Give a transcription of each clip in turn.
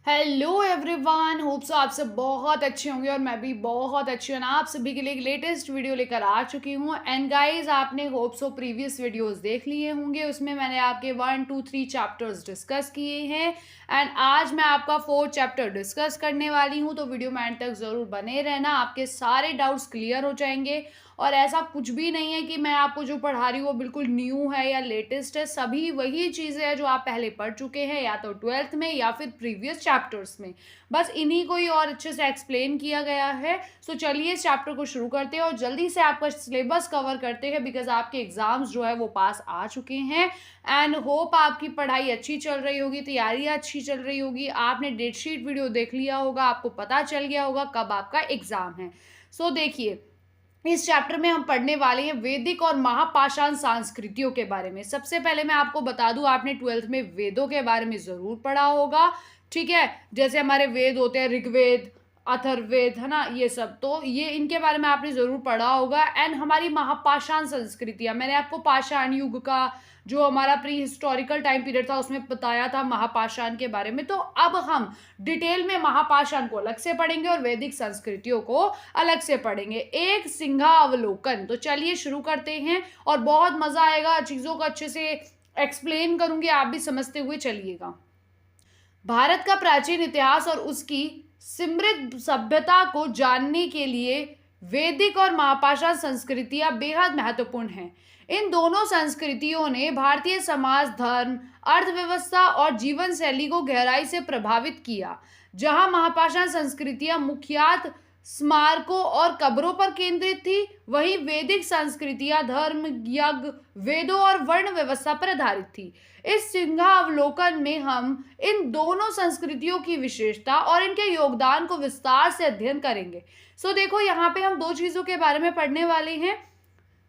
Hello everyone, hope so आप सब बहुत अच्छे होंगे और मैं भी बहुत अच्छी हूँ। आप सभी के लिए एक लेटेस्ट वीडियो लेकर आ चुकी हूँ। एंड गाइस, आपने होप सो प्रीवियस वीडियोस देख लिए होंगे, उसमें मैंने आपके 1 2 3 चैप्टर्स डिस्कस किए हैं। एंड आज मैं आपका 4th चैप्टर डिस्कस करने वाली हूँ, तो वीडियो में एंड तक ज़रूर बने रहना, आपके सारे डाउट्स क्लियर हो जाएंगे। और ऐसा कुछ भी नहीं है कि मैं आपको जो पढ़ा रही हूँ वो बिल्कुल न्यू है या लेटेस्ट है, सभी वही चीज़ें हैं जो आप पहले पढ़ चुके हैं, या तो 12th में या फिर प्रीवियस चैप्टर्स में। बस इन्हीं को ही और अच्छे से एक्सप्लेन किया गया है। सो चलिए इस चैप्टर को शुरू करते हैं और जल्दी से आपका सिलेबस कवर करते हैं, बिकॉज आपके एग्जाम्स जो है वो पास आ चुके हैं। एंड होप आपकी पढ़ाई अच्छी चल रही होगी, तैयारी अच्छी चल रही होगी। आपने डेट शीट वीडियो देख लिया होगा, आपको पता चल गया होगा कब आपका एग्जाम है। सो देखिए, इस चैप्टर में हम पढ़ने वाले हैं वैदिक और महापाषाण संस्कृतियों के बारे में। सबसे पहले मैं आपको बता दूं, आपने 12th में वेदों के बारे में जरूर पढ़ा होगा, ठीक है। जैसे हमारे वेद होते हैं, ऋग्वेद, अथर्ववेद, है ना, ये सब, तो ये इनके बारे में आपने जरूर पढ़ा होगा। एंड हमारी महापाषाण संस्कृतियां, मैंने आपको पाषाण युग का जो हमारा प्री हिस्टोरिकल टाइम पीरियड था उसमें बताया था महापाषाण के बारे में। तो अब हम डिटेल में महापाषाण को अलग से पढ़ेंगे और वैदिक संस्कृतियों को अलग से पढ़ेंगे, एक सिंहावलोकन। तो चलिए शुरू करते हैं और बहुत मजा आएगा, चीजों को अच्छे से एक्सप्लेन करूंगी, आप भी समझते हुए चलिएगा। भारत का प्राचीन इतिहास और उसकी समृद्ध सभ्यता को जानने के लिए वैदिक और महापाषाण संस्कृतियां बेहद महत्वपूर्ण हैं। इन दोनों संस्कृतियों ने भारतीय समाज, धर्म, अर्थव्यवस्था और जीवन शैली को गहराई से प्रभावित किया। जहां महापाषाण संस्कृतियां मुख्यतः स्मारकों और कब्रों पर केंद्रित थी, वहीं वैदिक संस्कृतियां धर्म, यज्ञ, वेदों और वर्ण व्यवस्था पर आधारित थी। इस सिंहावलोकन में हम इन दोनों संस्कृतियों की विशेषता और इनके योगदान को विस्तार से अध्ययन करेंगे। सो देखो, यहाँ पे हम दो चीजों के बारे में पढ़ने वाले हैं,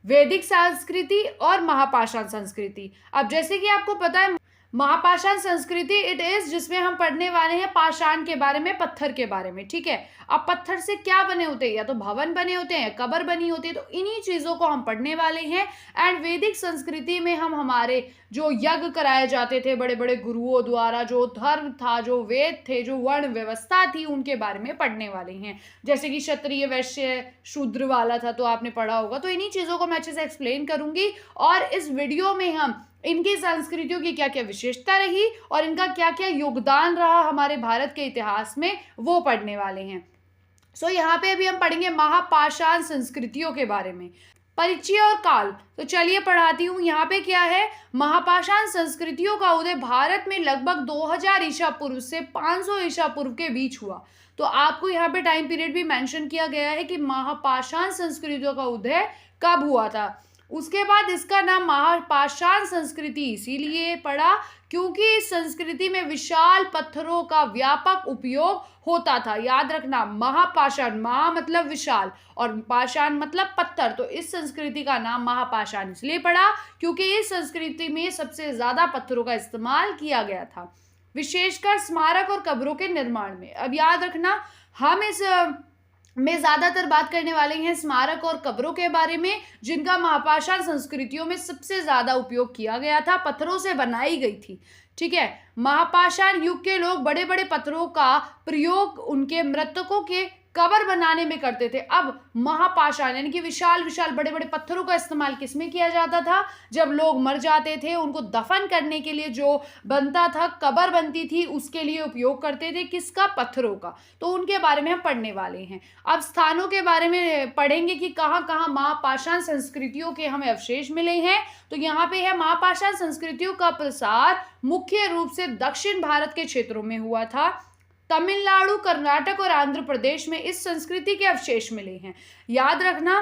वैदिक संस्कृति और महापाषाण संस्कृति। अब जैसे कि आपको पता है, महापाषाण संस्कृति इट इज जिसमें हम पढ़ने वाले हैं पाषाण के बारे में, पत्थर के बारे में, ठीक है। अब पत्थर से क्या बने होते हैं, या तो भवन बने होते हैं, कब्र बनी होती है, तो इन्हीं चीजों को हम पढ़ने वाले हैं। एंड वैदिक संस्कृति में हम हमारे जो यज्ञ कराए जाते थे बड़े बड़े गुरुओं द्वारा, जो धर्म था, जो वेद थे, जो वर्ण व्यवस्था थी, उनके बारे में पढ़ने वाले हैं। जैसे कि क्षत्रिय, वैश्य, शूद्र वाला था, तो आपने पढ़ा होगा। तो इन्हीं चीजों को मैं अच्छे से एक्सप्लेन करूंगी और इस वीडियो में हम इनकी संस्कृतियों की क्या क्या विशेषता रही और इनका क्या क्या योगदान रहा हमारे भारत के इतिहास में, वो पढ़ने वाले हैं। सो यहाँ पे अभी हम पढ़ेंगे महापाषाण संस्कृतियों के बारे में, परिचय और काल। तो चलिए पढ़ाती हूँ। यहाँ पे क्या है, महापाषाण संस्कृतियों का उदय भारत में लगभग 2000 ईसा पूर्व से 500 ईसा पूर्व के बीच हुआ। तो आपको यहाँ पे टाइम पीरियड भी मेंशन किया गया है कि महापाषाण संस्कृतियों का उदय कब हुआ था। उसके बाद इसका नाम महापाषाण संस्कृति इसीलिए पड़ा क्योंकि इस संस्कृति में विशाल पत्थरों का व्यापक उपयोग होता था। याद रखना, महापाषाण, महा मतलब विशाल और पाषाण मतलब पत्थर, तो इस संस्कृति का नाम महापाषाण इसलिए पड़ा क्योंकि इस संस्कृति में सबसे ज्यादा पत्थरों का इस्तेमाल किया गया था, विशेषकर स्मारक और कब्रों के निर्माण में। अब याद रखना, हम इस में ज्यादातर बात करने वाले हैं स्मारक और कब्रों के बारे में, जिनका महापाषाण संस्कृतियों में सबसे ज्यादा उपयोग किया गया था, पत्थरों से बनाई गई थी, ठीक है। महापाषाण युग के लोग बड़े बड़े पत्थरों का प्रयोग उनके मृतकों के कब्र बनाने में करते थे। अब महापाषाण यानी कि विशाल विशाल बड़े बड़े पत्थरों का इस्तेमाल किसमें किया जाता था, जब लोग मर जाते थे उनको दफन करने के लिए जो बनता था, कब्र बनती थी, उसके लिए उपयोग करते थे, किसका, पत्थरों का। तो उनके बारे में हम पढ़ने वाले हैं। अब स्थानों के बारे में पढ़ेंगे कि कहाँ कहाँ महापाषाण संस्कृतियों के हमें अवशेष मिले हैं। तो यहाँ पे है, महापाषाण संस्कृतियों का प्रसार मुख्य रूप से दक्षिण भारत के क्षेत्रों में हुआ था। तमिलनाडु, कर्नाटक और आंध्र प्रदेश में इस संस्कृति के अवशेष मिले हैं। याद रखना,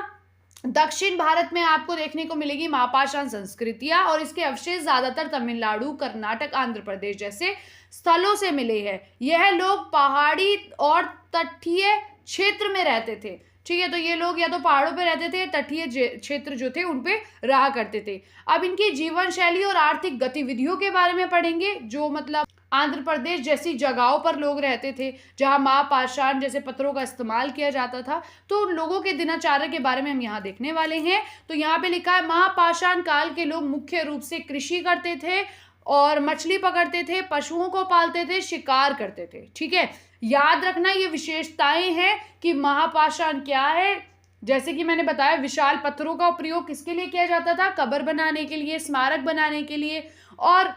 दक्षिण भारत में आपको देखने को मिलेगी महापाषाण संस्कृतियां और इसके अवशेष ज्यादातर तमिलनाडु, कर्नाटक, आंध्र प्रदेश जैसे स्थलों से मिले हैं। यह लोग पहाड़ी और तटीय क्षेत्र में रहते थे, ठीक है। तो ये लोग या तो पहाड़ों पे रहते थे, तटीय क्षेत्र जो थे उन पे रहा करते थे। अब इनकी जीवन शैली और आर्थिक गतिविधियों के बारे में पढ़ेंगे, जो मतलब आंध्र प्रदेश जैसी जगहों पर लोग रहते थे जहां महापाषाण जैसे पत्थरों का इस्तेमाल किया जाता था, तो उन लोगों के दिनचर्या के बारे में हम यहाँ देखने वाले हैं। तो यहाँ पे लिखा है, महापाषाण काल के लोग मुख्य रूप से कृषि करते थे और मछली पकड़ते थे, पशुओं को पालते थे, शिकार करते थे। ठीक है, याद रखना ये विशेषताएं हैं कि महापाषाण क्या है। जैसे कि मैंने बताया, विशाल पत्थरों का प्रयोग किसके लिए किया जाता था? कब्र बनाने के लिए, स्मारक बनाने के लिए। और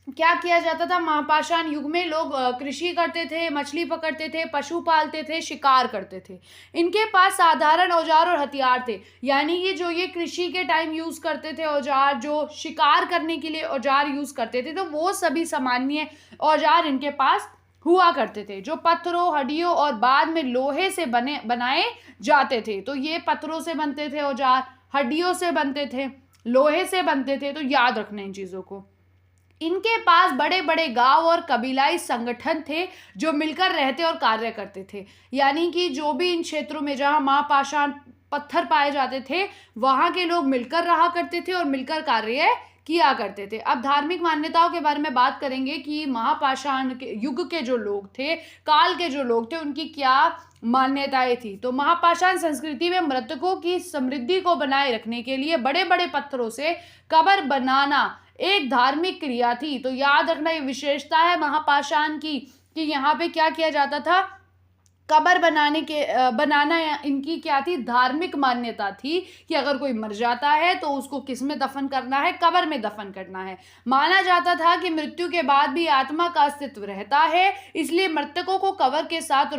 क्या किया जाता था? महापाषाण युग में लोग कृषि करते थे, मछली पकड़ते थे, पशु पालते थे, शिकार करते थे। इनके पास साधारण औजार और हथियार थे, यानी कि जो ये कृषि के टाइम यूज करते थे औजार, जो शिकार करने के लिए औजार यूज करते थे, तो वो सभी सामान्य औजार इनके पास हुआ करते थे, जो पत्थरों, हड्डियों और बाद में लोहे से बनाए जाते थे। तो ये पत्थरों से बनते थे औजार, हड्डियों से बनते थे, लोहे से बनते थे। तो याद रखना इन चीजों को। इनके पास बड़े बड़े गांव और कबीलाई संगठन थे जो मिलकर रहते और कार्य करते थे, यानी कि जो भी इन क्षेत्रों में जहां महापाषाण पत्थर पाए जाते थे वहां के लोग मिलकर रहा करते थे और मिलकर कार्य किया करते थे। अब धार्मिक मान्यताओं के बारे में बात करेंगे कि महापाषाण के युग के जो लोग थे, काल के जो लोग थे, उनकी क्या मान्यताएं थी। तो महापाषाण संस्कृति में मृतकों की समृद्धि को बनाए रखने के लिए बड़े बड़े पत्थरों से कब्र बनाना एक धार्मिक क्रिया थी। तो याद रखना ये विशेषता है महापाषाण की कि यहाँ पे क्या किया जाता था? कब्र बनाना इनकी क्या थी? धार्मिक मान्यता थी कि अगर कोई मर जाता है तो उसको किस में दफन करना है? कब्र में दफन करना है। माना जाता था कि मृत्यु के बाद भी आत्मा का अस्तित्व रहता है, इसलिए मृतकों को कब्र के साथ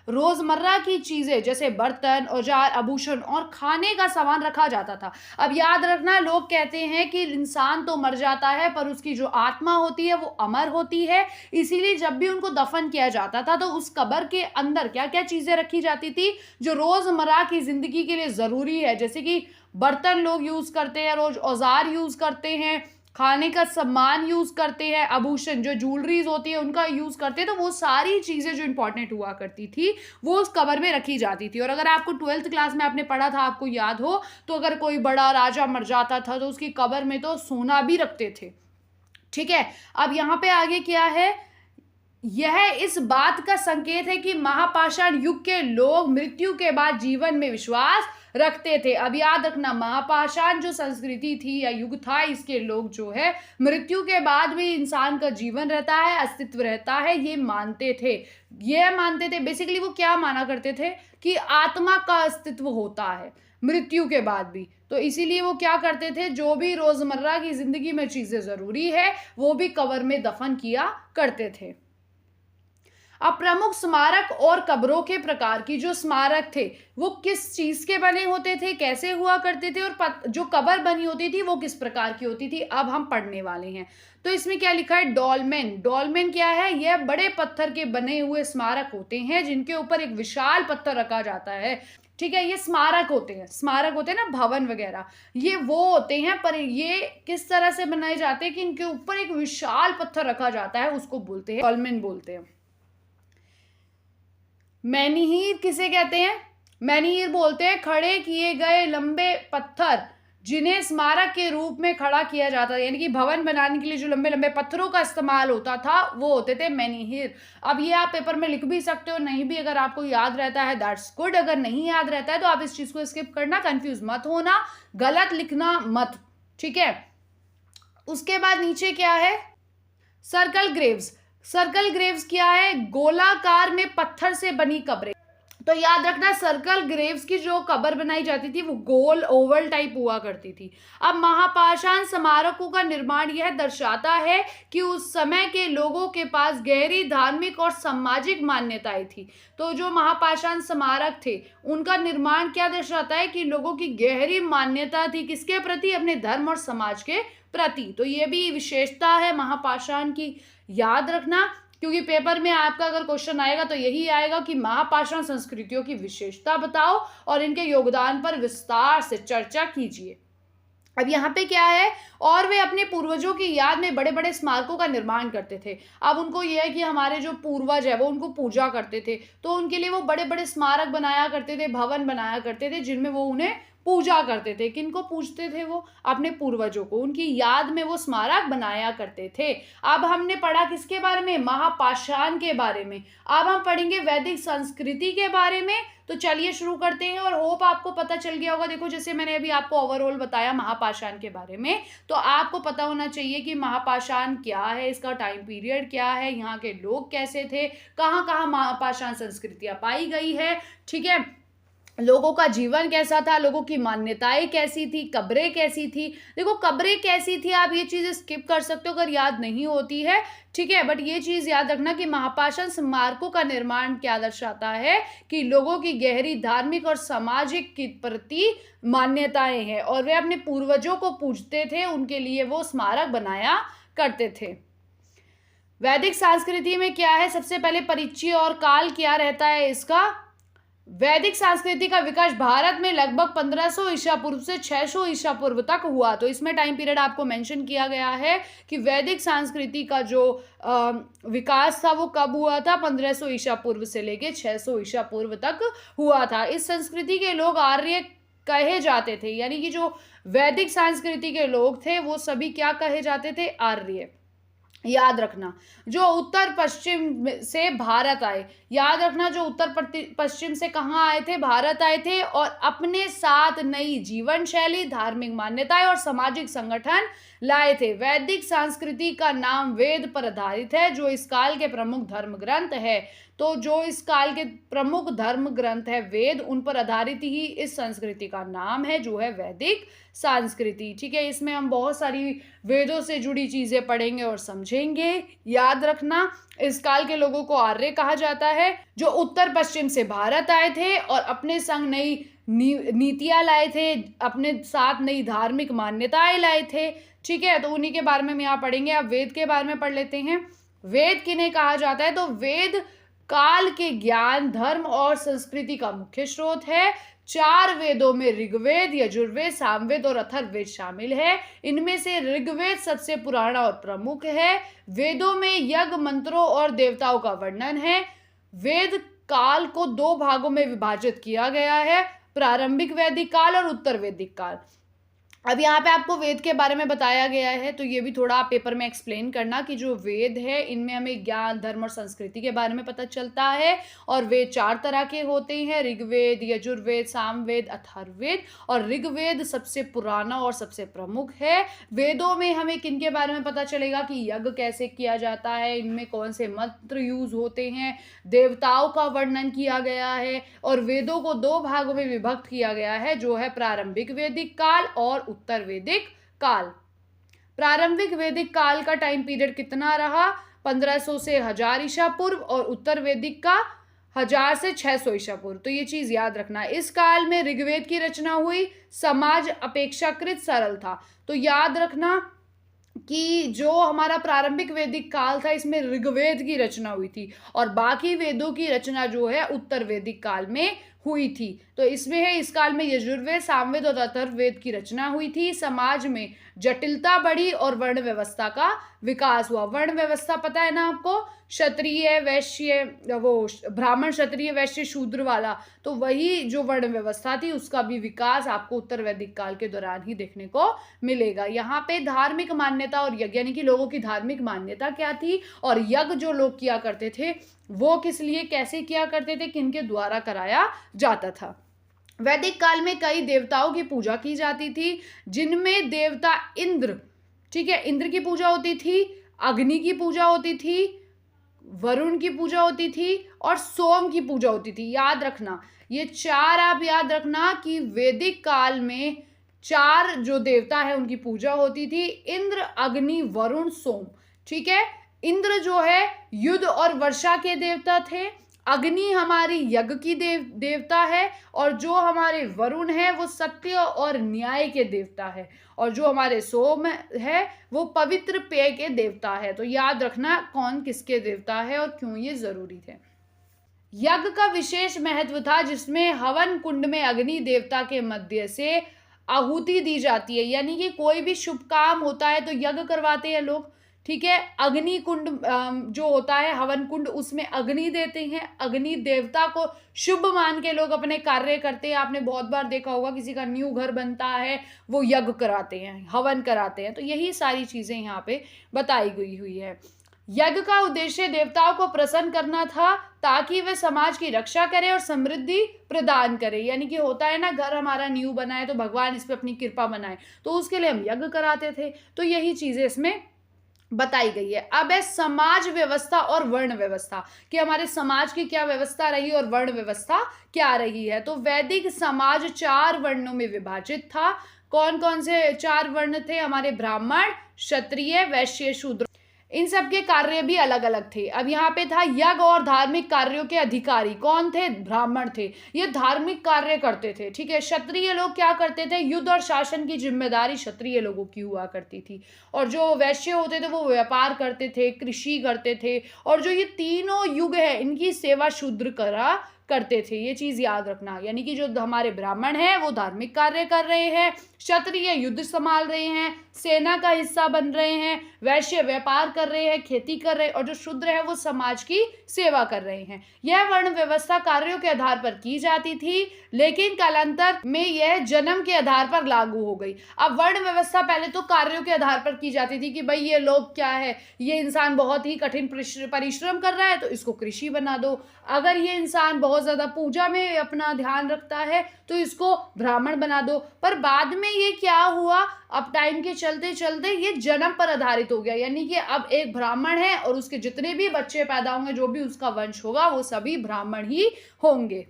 रोजमर्रा की चीजें जैसे बर्तन, औजार, आभूषण और खाने का सामान रखा जाता था। अब याद रखना, लोग कहते हैं कि इंसान तो मर जाता है पर उसकी जो आत्मा होती है वो अमर होती है, इसीलिए जब भी उनको दफन किया जाता था तो उस कब्र के अंदर क्या क्या चीजें रखी जाती थी जो रोजमर्रा की जिंदगी के लिए जरूरी है। जैसे कि बर्तन लोग यूज करते हैं, रोज औजार यूज करते हैं, खाने का सामान यूज करते हैं, आभूषण जो ज्वेलरीज होती है उनका यूज करते हैं। तो वो सारी चीजें जो इंपॉर्टेंट हुआ करती थी वो उस कब्र में रखी जाती थी। और अगर आपको 12th क्लास में आपने पढ़ा था, आपको याद हो, तो अगर कोई बड़ा राजा मर जाता था तो उसकी कब्र में तो सोना भी रखते थे। ठीक है, अब यहाँ पे आगे क्या है? यह इस बात का संकेत है कि महापाषाण युग के लोग मृत्यु के बाद जीवन में विश्वास रखते थे। अब याद रखना, महापाषाण जो संस्कृति थी या युग था, इसके लोग जो है मृत्यु के बाद भी इंसान का जीवन रहता है, अस्तित्व रहता है, ये मानते थे। बेसिकली वो क्या माना करते थे कि आत्मा का अस्तित्व होता है मृत्यु के बाद भी। तो इसीलिए वो क्या करते थे? जो भी रोजमर्रा की जिंदगी में चीजें जरूरी है वो भी कब्र में दफन किया करते थे। अब प्रमुख स्मारक और कब्रों के प्रकार की जो स्मारक थे वो किस चीज के बने होते थे, कैसे हुआ करते थे, और जो कब्र बनी होती थी वो किस प्रकार की होती थी, अब हम पढ़ने वाले हैं। तो इसमें क्या लिखा है? डॉलमेन। डॉलमेन क्या है? यह बड़े पत्थर के बने हुए स्मारक होते हैं जिनके ऊपर एक विशाल पत्थर रखा जाता है। ठीक है, ये स्मारक होते हैं ना, भवन वगैरह, ये वो होते हैं। पर ये किस तरह से बनाए जाते हैं कि इनके ऊपर एक विशाल पत्थर रखा जाता है, उसको बोलते हैं डॉलमेन बोलते हैं। मैनीहीर किसे कहते हैं? मैनीहीर बोलते हैं खड़े किए गए लंबे पत्थर जिन्हें स्मारक के रूप में खड़ा किया जाता है, यानी कि भवन बनाने के लिए जो लंबे लंबे पत्थरों का इस्तेमाल होता था वो होते थे मैनीहीर। अब ये आप पेपर में लिख भी सकते हो, नहीं भी, अगर आपको याद रहता है दैट्स गुड, अगर नहीं याद रहता है तो आप इस चीज को स्किप करना, कंफ्यूज मत होना, गलत लिखना मत। ठीक है, उसके बाद नीचे क्या है? Circle Graves. सर्कल ग्रेव्स क्या है? गोलाकार में पत्थर से बनी कब्रें। तो याद रखना, सर्कल ग्रेव्स की जो कब्र बनाई जाती थी वो गोल ओवल टाइप हुआ करती थी। अब महापाषाण स्मारकों का निर्माण यह दर्शाता है कि उस समय के लोगों के पास गहरी धार्मिक और सामाजिक मान्यताएं थी। तो जो महापाषाण स्मारक थे उनका निर्माण क्या दर्शाता है कि लोगों की गहरी मान्यता थी किसके प्रति? अपने धर्म और समाज के प्रति। तो ये भी विशेषता है महापाषाण की, याद रखना, क्योंकि पेपर में आपका अगर क्वेश्चन आएगा तो यही आएगा कि महापाषाण संस्कृतियों की विशेषता बताओ और इनके योगदान पर विस्तार से चर्चा कीजिए। अब यहाँ पे क्या है? और वे अपने पूर्वजों की याद में बड़े बड़े स्मारकों का निर्माण करते थे। अब उनको यह है कि हमारे जो पूर्वज है वो उनको पूजा करते थे, तो उनके लिए वो बड़े बड़े स्मारक बनाया करते थे, भवन बनाया करते थे जिनमें वो उन्हें पूजा करते थे। किनको पूजते थे वो? अपने पूर्वजों को, उनकी याद में वो स्मारक बनाया करते थे। अब हमने पढ़ा किसके बारे में? महापाषाण के बारे में। अब हम पढ़ेंगे वैदिक संस्कृति के बारे में। तो चलिए शुरू करते हैं, और होप आपको पता चल गया होगा। देखो, जैसे मैंने अभी आपको ओवरऑल बताया महापाषाण के बारे में, तो आपको पता होना चाहिए कि महापाषाण क्या है, इसका टाइम पीरियड क्या है, यहाँ के लोग कैसे थे, कहाँ कहाँ महापाषाण संस्कृतियाँ पाई गई है, ठीक है, लोगों का जीवन कैसा था, लोगों की मान्यताएं कैसी थी, कब्रें कैसी थी। देखो, कब्रें कैसी थी आप ये चीज़ स्किप कर सकते हो अगर याद नहीं होती है, ठीक है, बट ये चीज़ याद रखना कि महापाषाण स्मारकों का निर्माण क्या दर्शाता है कि लोगों की गहरी धार्मिक और सामाजिक के प्रति मान्यताएं हैं, और वे अपने पूर्वजों को पूजते थे, उनके लिए वो स्मारक बनाया करते थे। वैदिक संस्कृति में क्या है? सबसे पहले परिचय और काल क्या रहता है इसका? वैदिक संस्कृति का विकास भारत में लगभग 1500 ईसा पूर्व से 600 ईसा पूर्व तक हुआ। तो इसमें टाइम पीरियड आपको मेंशन किया गया है कि वैदिक संस्कृति का जो विकास था वो कब हुआ था? 1500 ईसा पूर्व से लेके 600 ईसा पूर्व तक हुआ था। इस संस्कृति के लोग आर्य कहे जाते थे, यानी कि जो वैदिक संस्कृति के लोग थे वो सभी क्या कहे जाते थे? आर्य। याद रखना, जो उत्तर पश्चिम से भारत आए, याद रखना, जो उत्तर पश्चिम से कहाँ आए थे? भारत आए थे, और अपने साथ नई जीवन शैली, धार्मिक मान्यताएं और सामाजिक संगठन लाए थे। वैदिक संस्कृति का नाम वेद पर आधारित है, जो इस काल के प्रमुख धर्म ग्रंथ है। तो जो इस काल के प्रमुख धर्म ग्रंथ है वेद, उन पर आधारित ही इस संस्कृति का नाम है, जो है वैदिक संस्कृति, ठीक है। इसमें हम बहुत सारी वेदों से जुड़ी चीजें पढ़ेंगे और समझेंगे। याद रखना, इस काल के लोगों को आर्य कहा जाता है, जो उत्तर पश्चिम से भारत आए थे और अपने संग नई नीतियां लाए थे, अपने साथ नई धार्मिक मान्यताएं लाए थे, ठीक है। तो उन्हीं के बारे में हम यहाँ पढ़ेंगे। अब वेद के बारे में पढ़ लेते हैं। वेद किन्हें कहा जाता है? तो वेद काल के ज्ञान, धर्म और संस्कृति का मुख्य स्रोत है। 4 वेदों में ऋग्वेद, यजुर्वेद, सामवेद और अथर्ववेद शामिल है। इनमें से ऋग्वेद सबसे पुराना और प्रमुख है। वेदों में यज्ञ, मंत्रों और देवताओं का वर्णन है। वेद काल को 2 भागों में विभाजित किया गया है, प्रारंभिक वैदिक काल और उत्तर वैदिक काल। अब यहाँ पे आपको वेद के बारे में बताया गया है, तो ये भी थोड़ा आप पेपर में एक्सप्लेन करना कि जो वेद है इनमें हमें ज्ञान, धर्म और संस्कृति के बारे में पता चलता है। और वेद 4 तरह के होते हैं, ऋग्वेद, यजुर्वेद, सामवेद, अथर्ववेद। और ऋग्वेद सबसे पुराना और सबसे प्रमुख है। वेदों में हमें किन के बारे में पता चलेगा कि यज्ञ कैसे किया जाता है, इनमें कौन से मंत्र यूज होते हैं, देवताओं का वर्णन किया गया है। और वेदों को 2 भागों में विभक्त किया गया है, जो है प्रारंभिक वैदिक काल और उत्तर वैदिक काल। प्रारंभिक वैदिक काल का टाइम पीरियड कितना रहा? 1500 से 1000 ईसा पूर्व, और उत्तर वैदिक का 1000 से 600 ईसा पूर्व। तो ये चीज याद रखना। इस काल में ऋग्वेद की रचना हुई, समाज अपेक्षाकृत सरल था। तो याद रखना कि जो हमारा प्रारंभिक वैदिक काल था इसमें ऋग्वेद की रचना हुई थी, और बाकी वेदों की रचना जो है उत्तर वैदिक काल में हुई थी। तो इसमें है, इस काल में यजुर्वेद, सामवेद और अथर्ववेद की रचना हुई थी। समाज में जटिलता बढ़ी और वर्ण व्यवस्था का विकास हुआ। वर्ण व्यवस्था पता है ना आपको? क्षत्रिय, वैश्य, वो ब्राह्मण, क्षत्रिय, वैश्य, शूद्र वाला। तो वही जो वर्ण व्यवस्था थी उसका भी विकास आपको उत्तर वैदिक काल के दौरान ही देखने को मिलेगा। यहाँ पे धार्मिक मान्यता और यज्ञ, यानी कि लोगों की धार्मिक मान्यता क्या थी, और यज्ञ जो लोग किया करते थे वो किस लिए, कैसे किया करते थे, किनके द्वारा कराया जाता था। वैदिक काल में कई देवताओं की पूजा की जाती थी, जिनमें देवता इंद्र, ठीक है, इंद्र की पूजा होती थी, अग्नि की पूजा होती थी, वरुण की पूजा होती थी, और सोम की पूजा होती थी। याद रखना, ये 4 आप याद रखना कि वैदिक काल में 4 जो देवता है उनकी पूजा होती थी, इंद्र, अग्नि, वरुण, सोम, ठीक है। इंद्र जो है युद्ध और वर्षा के देवता थे, अग्नि हमारी यज्ञ की देवता है, और जो हमारे वरुण है वो सत्य और न्याय के देवता है, और जो हमारे सोम है वो पवित्र पेय के देवता है। तो याद रखना कौन किसके देवता है और क्यों ये जरूरी थे। यज्ञ का विशेष महत्व था, जिसमें हवन कुंड में अग्नि देवता के मध्य से आहुति दी जाती है, यानी कि कोई भी शुभ काम होता है तो यज्ञ करवाते हैं लोग, ठीक है। अग्नि कुंड जो होता है हवन कुंड, उसमें अग्नि देते हैं। अग्नि देवता को शुभ मान के लोग अपने कार्य करते हैं। आपने बहुत बार देखा होगा किसी का न्यू घर बनता है, वो यज्ञ कराते हैं, हवन कराते हैं। तो यही सारी चीजें यहाँ पे बताई गई हुई है। यज्ञ का उद्देश्य देवताओं को प्रसन्न करना था ताकि वे समाज की रक्षा करें और समृद्धि प्रदान करें। यानी कि होता है ना, घर हमारा न्यू बना है तो भगवान इस पे अपनी कृपा बनाए, तो उसके लिए हम यज्ञ कराते थे। तो यही चीजें इसमें बताई गई है। अब है समाज व्यवस्था और वर्ण व्यवस्था, कि हमारे समाज की क्या व्यवस्था रही और वर्ण व्यवस्था क्या रही है। तो वैदिक समाज 4 वर्णों में विभाजित था। कौन कौन से 4 वर्ण थे? हमारे ब्राह्मण, क्षत्रिय, वैश्य, शूद्र। इन सब के कार्य भी अलग अलग थे। अब यहाँ पे था यज्ञ और धार्मिक कार्यों के अधिकारी कौन थे? ब्राह्मण थे। ये धार्मिक कार्य करते थे, ठीक है। क्षत्रिय लोग क्या करते थे? युद्ध और शासन की जिम्मेदारी क्षत्रिय लोगों की हुआ करती थी। और जो वैश्य होते थे वो व्यापार करते थे, कृषि करते थे। और जो ये तीनों युग है इनकी सेवा शूद्र करा करते थे। ये चीज याद रखना। यानी कि जो हमारे ब्राह्मण हैं वो धार्मिक कार्य कर रहे हैं, क्षत्रिय युद्ध संभाल रहे हैं, सेना का हिस्सा बन रहे हैं, वैश्य व्यापार कर रहे हैं, खेती कर रहे हैं, और जो शूद्र है वो समाज की सेवा कर रहे हैं। यह वर्ण व्यवस्था कार्यों के आधार पर की जाती थी, लेकिन कालांतर में यह जन्म के आधार पर लागू हो गई। अब वर्ण व्यवस्था पहले तो कार्यों के आधार पर की जाती थी कि भाई ये लोग क्या है, ये इंसान बहुत ही कठिन परिश्रम कर रहा है तो इसको कृषि बना दो। अगर ये इंसान बहुत ज्यादा पूजा में अपना ध्यान रखता है तो इसको ब्राह्मण बना दो। पर बाद में ये क्या हुआ, अब टाइम के चलते चलते ये जन्म पर आधारित हो गया। यानी कि अब एक ब्राह्मण है और उसके जितने भी बच्चे पैदा होंगे, जो भी उसका वंश होगा, वो सभी ब्राह्मण ही होंगे।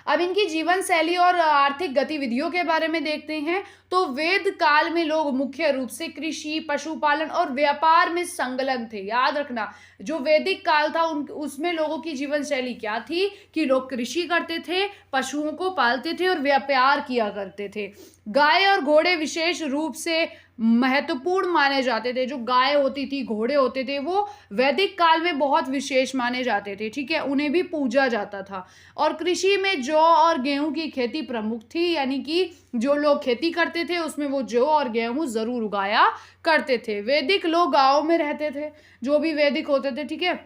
अब इनकी जीवन शैली और आर्थिक गतिविधियों के बारे में देखते हैं। तो वेद काल में लोग मुख्य रूप से कृषि, पशुपालन और व्यापार में संलग्न थे। याद रखना, जो वैदिक काल था उसमें लोगों की जीवन शैली क्या थी कि लोग कृषि करते थे, पशुओं को पालते थे और व्यापार किया करते थे। गाय और घोड़े विशेष रूप से महत्वपूर्ण माने जाते थे। जो गाय होती थी, घोड़े होते थे, वो वैदिक काल में बहुत विशेष माने जाते थे, ठीक है। उन्हें भी पूजा जाता था। और कृषि में जौ और गेहूं की खेती प्रमुख थी। यानी कि जो लोग खेती करते थे उसमें वो जौ और गेहूं जरूर उगाया करते थे। वैदिक लोग गांव में रहते थे, जो भी वैदिक होते थे, ठीक है।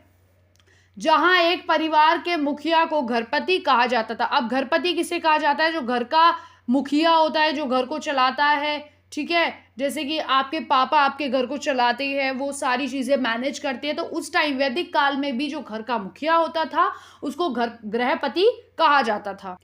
जहां एक परिवार के मुखिया को घरपति कहा जाता था। अब घरपति किसे कहा जाता है? जो घर का मुखिया होता है, जो घर को चलाता है, ठीक है। जैसे कि आपके पापा आपके घर को चलाते हैं, वो सारी चीजें मैनेज करते हैं। तो उस टाइम वैदिक काल में भी जो घर का मुखिया होता था उसको गृहपति कहा जाता था।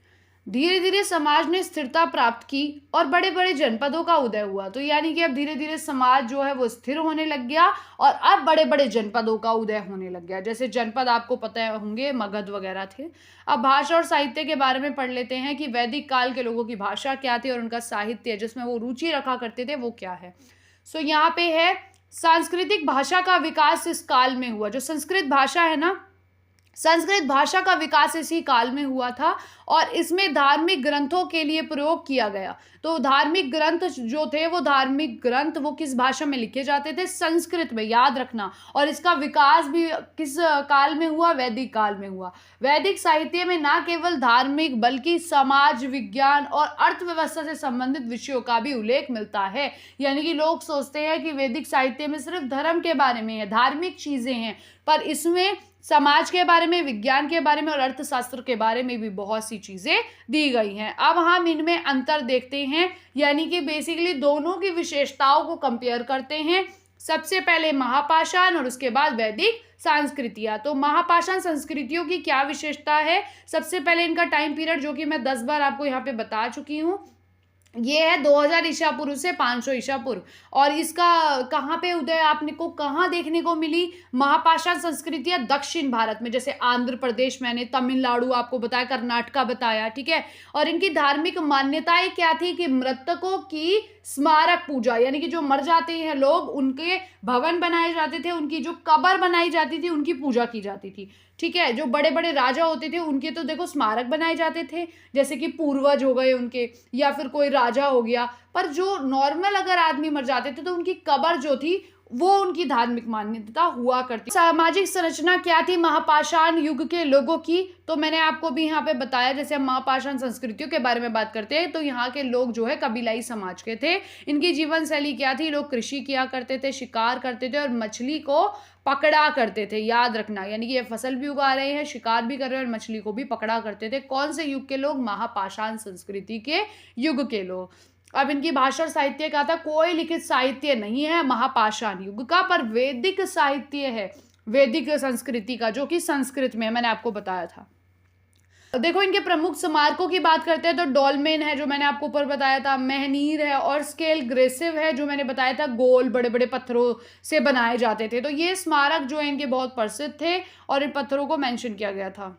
धीरे धीरे समाज ने स्थिरता प्राप्त की और बड़े बड़े जनपदों का उदय हुआ। तो यानी कि अब धीरे धीरे समाज जो है वो स्थिर होने लग गया और अब बड़े बड़े जनपदों का उदय होने लग गया। जैसे जनपद आपको पता होंगे, मगध वगैरह थे। अब भाषा और साहित्य के बारे में पढ़ लेते हैं कि वैदिक काल के लोगों की भाषा क्या थी और उनका साहित्य जिसमें वो रुचि रखा करते थे वो क्या है। सो यहाँ पे है सांस्कृतिक भाषा का विकास इस काल में हुआ। जो संस्कृत भाषा है ना, संस्कृत भाषा का विकास इसी काल में हुआ था और इसमें धार्मिक ग्रंथों के लिए प्रयोग किया गया। तो धार्मिक ग्रंथ जो थे वो किस भाषा में लिखे जाते थे? संस्कृत में, याद रखना। और इसका विकास भी किस काल में हुआ? वैदिक काल में हुआ। वैदिक साहित्य में ना केवल धार्मिक बल्कि समाज विज्ञान और अर्थव्यवस्था से संबंधित विषयों का भी उल्लेख मिलता है। यानी कि लोग सोचते हैं कि वैदिक साहित्य में सिर्फ धर्म के बारे में है, धार्मिक चीजें हैं, पर इसमें समाज के बारे में, विज्ञान के बारे में और अर्थशास्त्र के बारे में भी बहुत सी चीजें दी गई हैं। अब हम इनमें अंतर देखते हैं, यानी कि बेसिकली दोनों की विशेषताओं को कंपेयर करते हैं। सबसे पहले महापाषाण और उसके बाद वैदिक संस्कृतियां। तो महापाषाण संस्कृतियों की क्या विशेषता है? सबसे पहले इनका टाइम पीरियड, जो कि मैं 10 बार आपको यहाँ पे बता चुकी हूँ, ये है 2000 ईसा पूर्व से 500 ईसा पूर्व। और इसका कहाँ पे उदय आपने को कहाँ देखने को मिली? महापाषाण संस्कृतियां दक्षिण भारत में, जैसे आंध्र प्रदेश, मैंने तमिलनाडु आपको बताया, कर्नाटका बताया, ठीक है। और इनकी धार्मिक मान्यताएं क्या थी कि मृतकों की स्मारक पूजा, यानी कि जो मर जाते हैं लोग उनके भवन बनाए जाते थे, उनकी जो कब्र बनाई जाती थी उनकी पूजा की जाती थी, ठीक है। जो बड़े बड़े राजा होते थे उनके तो देखो स्मारक बनाए जाते थे, जैसे कि पूर्वज हो गए उनके, या फिर कोई राजा हो गया। पर जो नॉर्मल अगर आदमी मर जाते थे तो उनकी कब्र जो थी वो उनकी धार्मिक मान्यता हुआ करती। सामाजिक संरचना क्या थी महापाषाण युग के लोगों की, तो मैंने आपको भी यहाँ पे बताया। जैसे हम महापाषाण संस्कृतियों के बारे में बात करते हैं तो यहाँ के लोग जो है कबीलाई समाज के थे। इनकी जीवन शैली क्या थी, लोग कृषि किया करते थे, शिकार करते थे और मछली को पकड़ा करते थे। याद रखना, यानी कि ये फसल भी उगा रहे हैं, शिकार भी कर रहे हैं और मछली को भी पकड़ा करते थे। कौन से युग के लोग, महापाषाण संस्कृति के युग के लोग। अब इनकी भाषा और साहित्य का था, कोई लिखित साहित्य नहीं है महापाषाण युग का, पर वैदिक साहित्य है, वैदिक संस्कृति का, जो कि संस्कृत में है, मैंने आपको बताया था। देखो इनके प्रमुख स्मारकों की बात करते हैं तो डोलमेन है, जो मैंने आपको ऊपर बताया था, मेहनीर है और स्केल ग्रेसिव है, जो मैंने बताया था गोल बड़े बड़े पत्थरों से बनाए जाते थे। तो ये स्मारक जो है इनके बहुत प्रसिद्ध थे और इन पत्थरों को मेंशन किया गया था।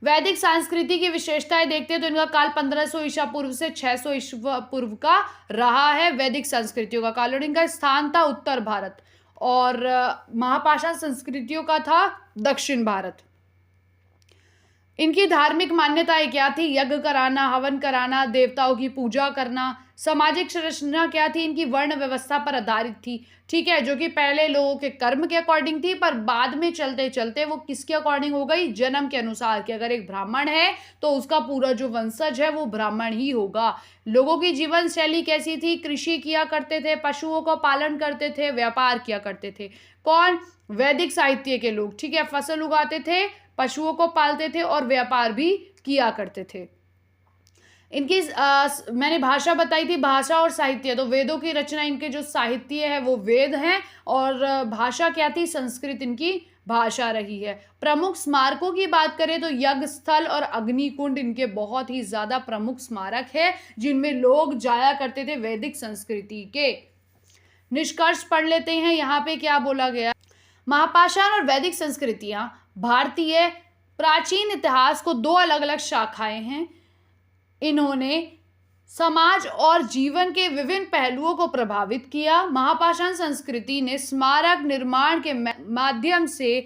वैदिक संस्कृति की विशेषताएं देखते हैं तो इनका काल 1500 ईसा पूर्व से 600 ईसा पूर्व का रहा है। वैदिक संस्कृतियों का काल, और इनका स्थान था उत्तर भारत और महापाषाण संस्कृतियों का था दक्षिण भारत। इनकी धार्मिक मान्यताएं क्या थी, यज्ञ कराना, हवन कराना, देवताओं की पूजा करना। सामाजिक संरचना क्या थी इनकी, वर्ण व्यवस्था पर आधारित थी, ठीक है, जो कि पहले लोगों के कर्म के अकॉर्डिंग थी, पर बाद में चलते चलते वो किसके अकॉर्डिंग हो गई, जन्म के अनुसार, कि अगर एक ब्राह्मण है तो उसका पूरा जो वंशज है वो ब्राह्मण ही होगा। लोगों की जीवन शैली कैसी थी, कृषि किया करते थे, पशुओं का पालन करते थे, व्यापार किया करते थे। कौन, वैदिक साहित्य के लोग, ठीक है, फसल उगाते थे, पशुओं को पालते थे और व्यापार भी किया करते थे। इनकी मैंने भाषा बताई थी, भाषा और साहित्य, तो वेदों की रचना, इनके जो साहित्य है वो वेद हैं और भाषा क्या थी, संस्कृत इनकी भाषा रही है। प्रमुख स्मारकों की बात करें तो यज्ञ स्थल और अग्निकुंड इनके बहुत ही ज्यादा प्रमुख स्मारक है, जिनमें लोग जाया करते थे वैदिक संस्कृति के। निष्कर्ष पढ़ लेते हैं, यहाँ पे क्या बोला गया। महापाषाण और वैदिक संस्कृतियां भारतीय प्राचीन इतिहास को दो अलग अलग शाखाएं हैं। इन्होंने समाज और जीवन के विभिन्न पहलुओं को प्रभावित किया। महापाषाण संस्कृति ने स्मारक निर्माण के माध्यम से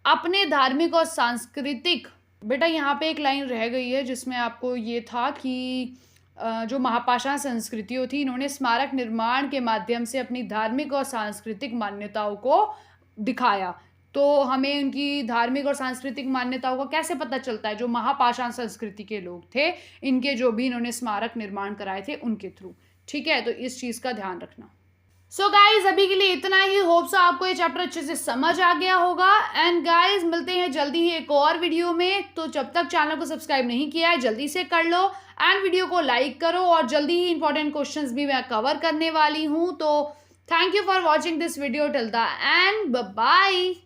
अपने धार्मिक और सांस्कृतिक, बेटा यहाँ पे एक लाइन रह गई है जिसमें आपको ये था कि जो महापाषाण संस्कृतियों थी, इन्होंने स्मारक निर्माण के माध्यम से अपनी धार्मिक और सांस्कृतिक मान्यताओं को दिखाया। तो हमें उनकी धार्मिक और सांस्कृतिक मान्यताओं का कैसे पता चलता है, जो महापाषाण संस्कृति के लोग थे, इनके जो भी इन्होंने स्मारक निर्माण कराए थे उनके थ्रू, ठीक है, तो इस चीज़ का ध्यान रखना। सो गाइज अभी के लिए इतना ही। होप सो आपको ये चैप्टर अच्छे से समझ आ गया होगा। एंड गाइज मिलते हैं जल्दी ही एक और वीडियो में, तो जब तक चैनल को सब्सक्राइब नहीं किया है जल्दी से कर लो एंड वीडियो को लाइक करो, और जल्दी ही इंपॉर्टेंट क्वेश्चंस भी मैं कवर करने वाली हूँ। तो thank you for watching this video till the end, bye bye.